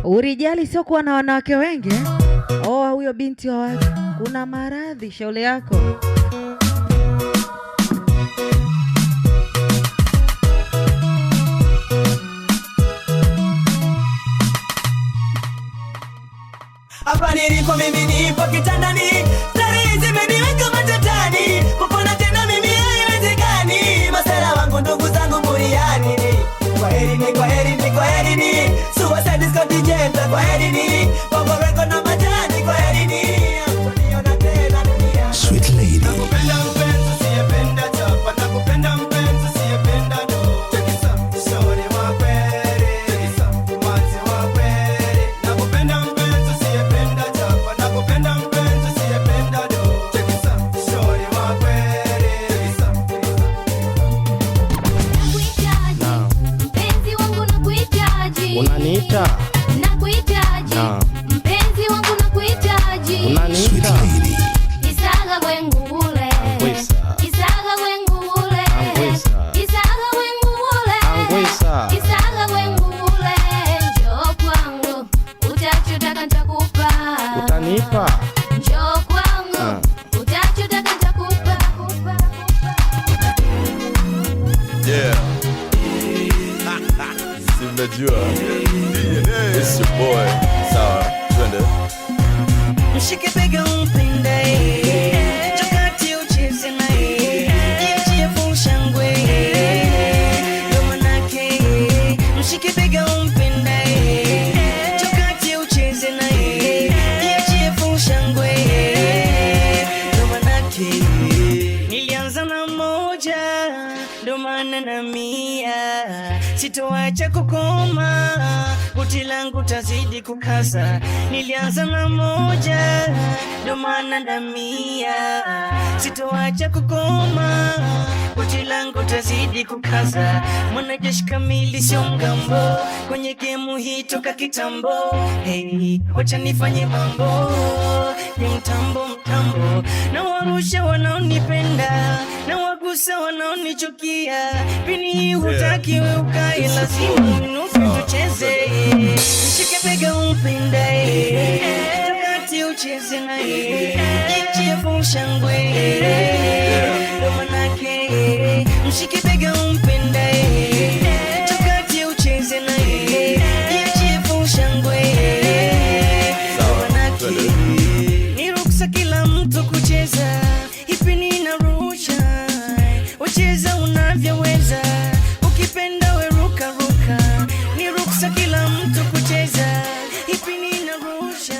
Urijali sio kuwa na wanawake wengi. Oh, huyo binti wa watu. Kuna maradhi shauli yako. Hapa nilipo mimi nipo kitandani, starehe zimeniweka matatani, kupona tena mimi haiwezekani, masela wangu ndugu zangu buriani. Kwaherini, kwaherini, kwaherini, Suicide Squad DJ, kwaherini, Bongo Record na majani, kwaherini, hakuniona tena dunia. Sweet lady. Nakupenda mpenzi usiyependa chapa, nakupenda mpenzi usiyependa do. Chekisa, shori wa kweli, chekisa, mwazi wa kweli. Nakupenda mpenzi usiyependa chapa, nakupenda mpenzi usiyependa do. Chekisa, shori wa kweli, chekisa. Mpenzi wangu nakuhitaji. Unaniita? Nakuhitaji. Mpenzi wangu nakuhitaji. Sweet Unaniita? lady. Isaga wengule. Angwisa. Isaga wengule. Angwisa. Isaga wengule. Angwisa. Isaga wengule. Njoo kwangu, utachotaka nitakupa. Utanipa? Njoo kwangu, utachotaka nitakupa. Yeah. Simejua. It's your boy. Sawa, twende. Mshike bega umpende, chakati ucheze naye, jiachie fushangwe, ndo manake. Mshike bega umpende, chakati ucheze naye, jiachie fushangwe, ndo manake. Nilianza na moja, ndo maana na mia, sitoacha kukoma, buti langu tazidi kukasa. Nilianza na moja, ndo maana na mia, sitoacha kukoma, buti langu tazidi kukasa. Mwanajeshi kamili sio mgambo, kwenye gemu hii toka kitambo. Hey, wacha nifanye mambo, ni mtambo mtambo, na warusha wanaonipenda, na wagusa wanaonichukia. Pini hutakiwe ukae, lazima minufi tucheze. Mshike bega umpende, takati ucheze naye, jiachie fushangwe, ndo manake. Mshike bega umpende, takati ucheze naye, jiachie fushangwe, ndo manake. Ni ruksa kila mtu kucheza, ipini inarusha, wacheza unavyoweza, ukipenda we ruka ruka. Ni ruksa kila mtu kucheza, ipini inarusha.